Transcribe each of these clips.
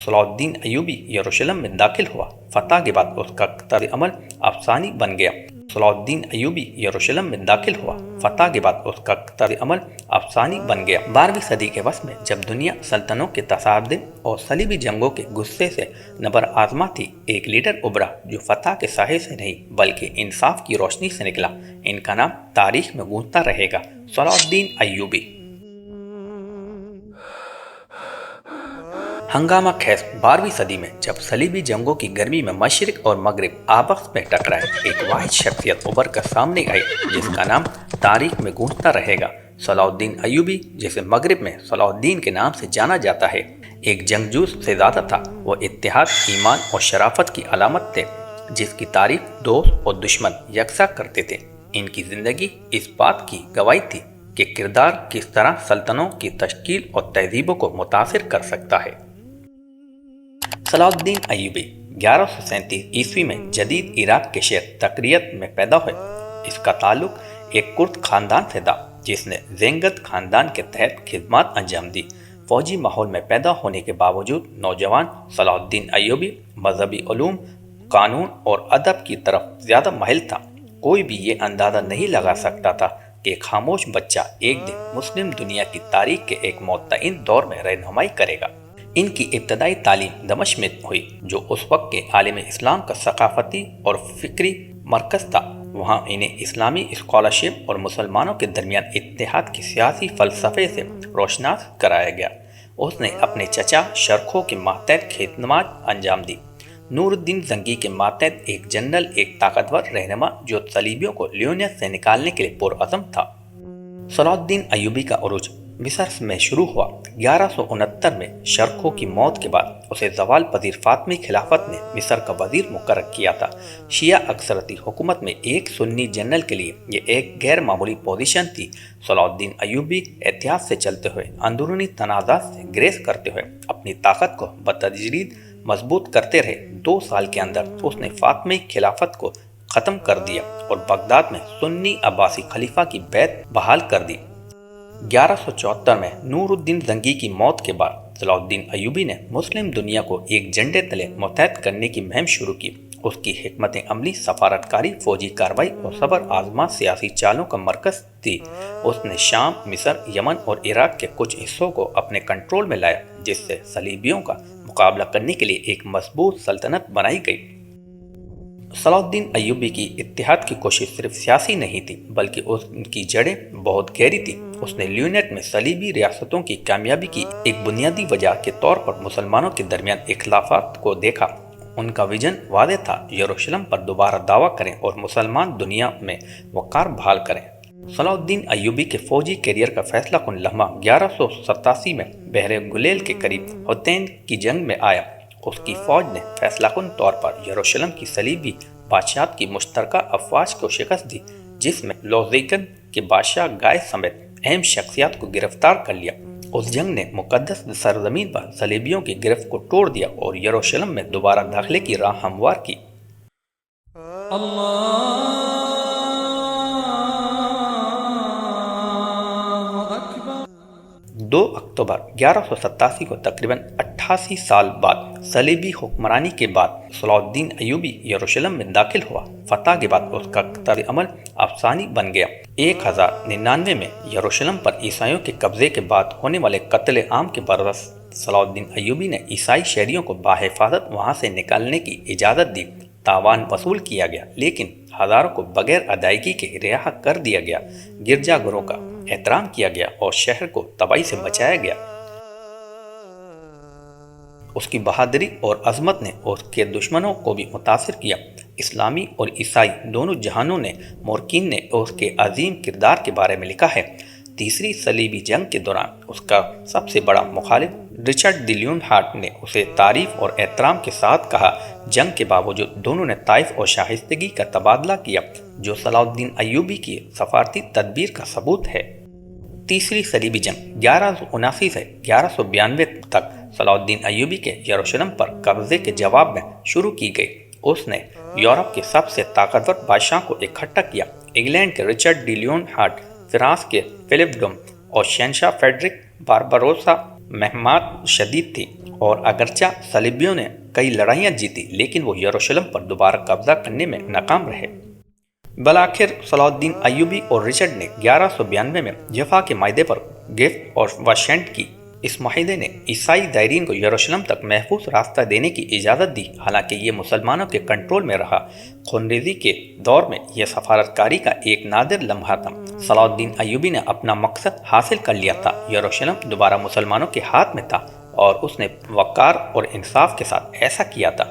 صلاح الدین ایوبی یروشلم میں داخل ہوا، فتح کے بعد اس کا طرز عمل افسانی بن گیا۔ صلاح الدین ایوبی یروشلم میں داخل ہوا، فتح کے بعد اس کا طرز عمل افسانی بن گیا۔ 12ویں صدی کے وسط میں جب دنیا سلطنتوں کے تصادم اور صلیبی جنگوں کے غصے سے نبر آزما تھی، ایک لیڈر ابھرا جو فتح کے سائے سے نہیں بلکہ انصاف کی روشنی سے نکلا۔ ان کا نام تاریخ میں گونجتا رہے گا، صلاح الدین ایوبی۔ ہنگامہ خیز 12ویں صدی میں جب صلیبی جنگوں کی گرمی میں مشرق اور مغرب آپس میں ٹکرائے، ایک واحد شخصیت ابھر کر سامنے آئی جس کا نام تاریخ میں گونجتا رہے گا، صلاح الدین ایوبی، جسے مغرب میں صلاح الدین کے نام سے جانا جاتا ہے۔ ایک جنگجو سے زیادہ تھا، وہ اتحاد، ایمان اور شرافت کی علامت تھے جس کی تعریف دوست اور دشمن یکساں کرتے تھے۔ ان کی زندگی اس بات کی گواہی تھی کہ کردار کس طرح سلطنتوں کی تشکیل اور تہذیبوں کو متاثر کر سکتا ہے۔ صلاح الدین ایوبی 1137 عیسوی میں جدید عراق کے شہر تقریت میں پیدا ہوئے۔ اس کا تعلق ایک کرد خاندان سے تھا جس نے زنگت خاندان کے تحت خدمات انجام دی۔ فوجی ماحول میں پیدا ہونے کے باوجود نوجوان صلاح الدین ایوبی مذہبی علوم، قانون اور ادب کی طرف زیادہ مائل تھا۔ کوئی بھی یہ اندازہ نہیں لگا سکتا تھا کہ ایک خاموش بچہ ایک دن مسلم دنیا کی تاریخ کے ایک متعین دور میں رہنمائی کرے گا۔ ان کی ابتدائی تعلیم دمشق میں ہوئی، جو اس وقت کے عالم اسلام کا ثقافتی اور فکری مرکز تھا۔ وہاں انہیں اسلامی اسکالرشپ اور مسلمانوں کے درمیان اتحاد کے سیاسی فلسفے سے روشناس کرایا گیا۔ اس نے اپنے چچا شرخو کے ماتحت خدمات انجام دی۔ نور الدین زنگی کے ماتحت ایک جنرل، ایک طاقتور رہنما جو صلیبیوں کو لیونس سے نکالنے کے لیے پرعزم تھا۔ صلاح الدین ایوبی کا عروج مصر میں شروع ہوا۔ 1169 میں شرخو کی موت کے بعد اسے زوال پذیر فاطمی خلافت نے مصر کا وزیر مقرر کیا تھا۔ شیعہ اکثریتی حکومت میں ایک سنی جنرل کے لیے یہ ایک غیر معمولی پوزیشن تھی۔ صلاح الدین ایوبی احتیاط سے چلتے ہوئے، اندرونی تنازعات سے گریز کرتے ہوئے اپنی طاقت کو بتدریج مضبوط کرتے رہے۔ 2 سال کے اندر اس نے فاطمی خلافت کو ختم کر دیا اور بغداد میں سنی عباسی خلیفہ کی بیعت بحال کر دی۔ 1174 میں نور الدین زنگی کی موت کے بعد صلاح الدین ایوبی نے مسلم دنیا کو ایک جھنڈے تلے متحد کرنے کی مہم شروع کی۔ اس کی حکمت عملی، سفارتکاری، فوجی کارروائی اور صبر آزما سیاسی چالوں کا مرکز تھی۔ اس نے شام، مصر، یمن اور عراق کے کچھ حصوں کو اپنے کنٹرول میں لایا، جس سے صلیبیوں کا مقابلہ کرنے کے لیے ایک مضبوط سلطنت بنائی گئی۔ صلاح الدین ایوبی کی اتحاد کی کوشش صرف سیاسی نہیں تھی بلکہ اس کی جڑیں بہت گہری تھی۔ اس نے لیونٹ میں صلیبی ریاستوں کی کامیابی کی ایک بنیادی وجہ کے طور پر مسلمانوں کے درمیان اختلافات کو دیکھا۔ ان کا ویژن واضح تھا، یروشلم پر دوبارہ دعویٰ کریں اور مسلمان دنیا میں وقار بحال کریں۔ صلاح الدین ایوبی کے فوجی کیریئر کا فیصلہ کن لمحہ 1187 میں بحر گلیل کے قریب حطین کی جنگ میں آیا۔ اس کی فوج نے فیصلہ کن طور پر یروشلم کی صلیبی بادشاہت کی مشترکہ افواج کو شکست دی، جس میں لوزیکن کے بادشاہ گائے سمیت اہم شخصیات کو گرفتار کر لیا۔ اس جنگ نے مقدس سرزمین پر صلیبیوں کی گرفت کو توڑ دیا اور یروشلم میں دوبارہ داخلے کی راہ ہموار کی۔ 2 اکتوبر 1187 کو تقریباً 88 سال بعد صلیبی حکمرانی کے بعد صلاح الدین ایوبی یروشلم میں داخل ہوا۔ فتح کے بعد اس کا طرز عمل افسانی بن گیا۔ 1099 میں یروشلم پر عیسائیوں کے قبضے کے بعد ہونے والے قتل عام کے برعکس صلاح الدین ایوبی نے عیسائی شہریوں کو بحفاظت وہاں سے نکالنے کی اجازت دی۔ تاوان وصول کیا گیا لیکن ہزاروں کو بغیر ادائیگی کے رہا کر دیا گیا۔ گرجا گھروں کا احترام کیا گیا اور شہر کو تباہی سے بچایا گیا۔ اس کی بہادری اور عظمت نے اس کے دشمنوں کو بھی متاثر کیا۔ اسلامی اور عیسائی دونوں جہانوں نے مورخین نے اس کے عظیم کردار کے بارے میں لکھا ہے۔ تیسری صلیبی جنگ کے دوران اس کا سب سے بڑا مخالف رچرڈ دی لیون ہارٹ نے اسے تعریف اور احترام کے ساتھ کہا۔ جنگ کے باوجود دونوں نے طائف اور شائستگی کا تبادلہ کیا، جو صلاح الدین ایوبی کی سفارتی تدبیر کا ثبوت ہے۔ تیسری صلیبی جنگ 1179 سے 1192 تک صلاح الدین ایوبی کے یروشلم پر قبضے کے جواب میں شروع کی گئی۔ اس نے یورپ کے سب سے طاقتور بادشاہوں کو اکٹھا کیا۔ انگلینڈ کے Richard the Lionheart, France کے فلپ ڈوم اور شہنشاہ فریڈرک بارباروسا مہمات شدید تھی اور اگرچہ صلیبیوں نے کئی لڑائیاں جیتی لیکن وہ یروشلم پر دوبارہ قبضہ کرنے میں ناکام رہے۔ بالآخر صلاح الدین ایوبی اور رچرڈ نے 1192 میں جفا کے معاہدے پر گرفت اور واشنٹ کی۔ اس معاہدے نے عیسائی زائرین کو یروشلم تک محفوظ راستہ دینے کی اجازت دی، حالانکہ یہ مسلمانوں کے کنٹرول میں رہا۔ خونریزی کے دور میں یہ سفارتکاری کا ایک نادر لمحہ تھا۔ صلاح الدین ایوبی نے اپنا مقصد حاصل کر لیا تھا، یروشلم دوبارہ مسلمانوں کے ہاتھ میں تھا، اور اس نے وقار اور انصاف کے ساتھ ایسا کیا تھا۔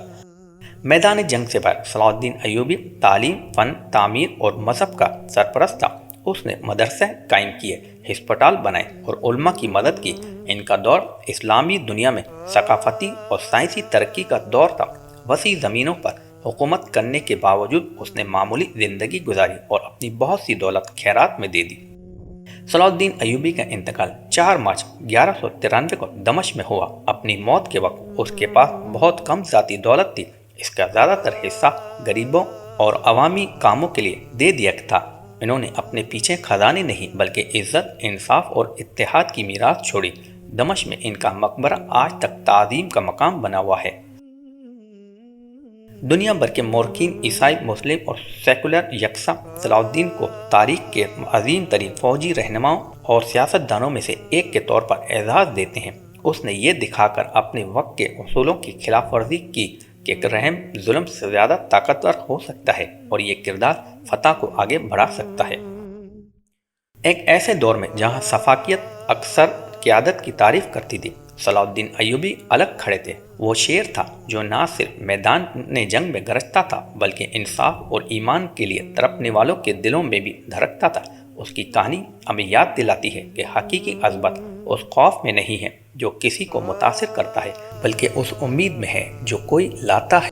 میدان جنگ سے باہر صلاح الدین ایوبی تعلیم، فن، تعمیر اور مذہب کا سرپرست تھا۔ اس نے مدرسے قائم کیے، ہسپتال بنائے اور علماء کی مدد کی۔ ان کا دور اسلامی دنیا میں ثقافتی اور سائنسی ترقی کا دور تھا۔ وسیع زمینوں پر حکومت کرنے کے باوجود اس نے معمولی زندگی گزاری اور اپنی بہت سی دولت خیرات میں دے دی۔ صلاح الدین ایوبی کا انتقال 4 مارچ 1193 کو دمشق میں ہوا۔ اپنی موت کے وقت اس کے پاس بہت کم ذاتی دولت تھی۔ اس کا زیادہ تر حصہ غریبوں اور عوامی کاموں کے لیے دے دیا تھا۔ انہوں نے اپنے پیچھے خزانے نہیں بلکہ عزت، انصاف اور اتحاد کی میراث چھوڑی۔ دمشق میں ان کا مقبرہ آج تک تعظیم کا مقام بنا ہوا ہے۔ دنیا بھر کے مورخین عیسائی، مسلم اور سیکولر یکساں صلاح الدین کو تاریخ کے عظیم ترین فوجی رہنماؤں اور سیاست دانوں میں سے ایک کے طور پر اعزاز دیتے ہیں۔ اس نے یہ دکھا کر اپنے وقت کے اصولوں کی خلاف ورزی کی کہ رحم ظلم سے زیادہ طاقتور ہو سکتا ہے اور یہ کردار فتح کو آگے بڑھا سکتا ہے۔ ایک ایسے دور میں جہاں شفافیت اکثر قیادت کی تعریف کرتی تھی، صلاح الدین ایوبی الگ کھڑے تھے۔ وہ شیر تھا جو نہ صرف میدان جنگ میں گرجتا تھا بلکہ انصاف اور ایمان کے لیے تڑپنے والوں کے دلوں میں بھی دھڑکتا تھا۔ اس کی کہانی ہمیں یاد دلاتی ہے کہ حقیقی عظمت اس خوف میں نہیں ہے جو کسی کو متاثر کرتا ہے بلکہ اس امید میں ہے جو کوئی لاتا ہے۔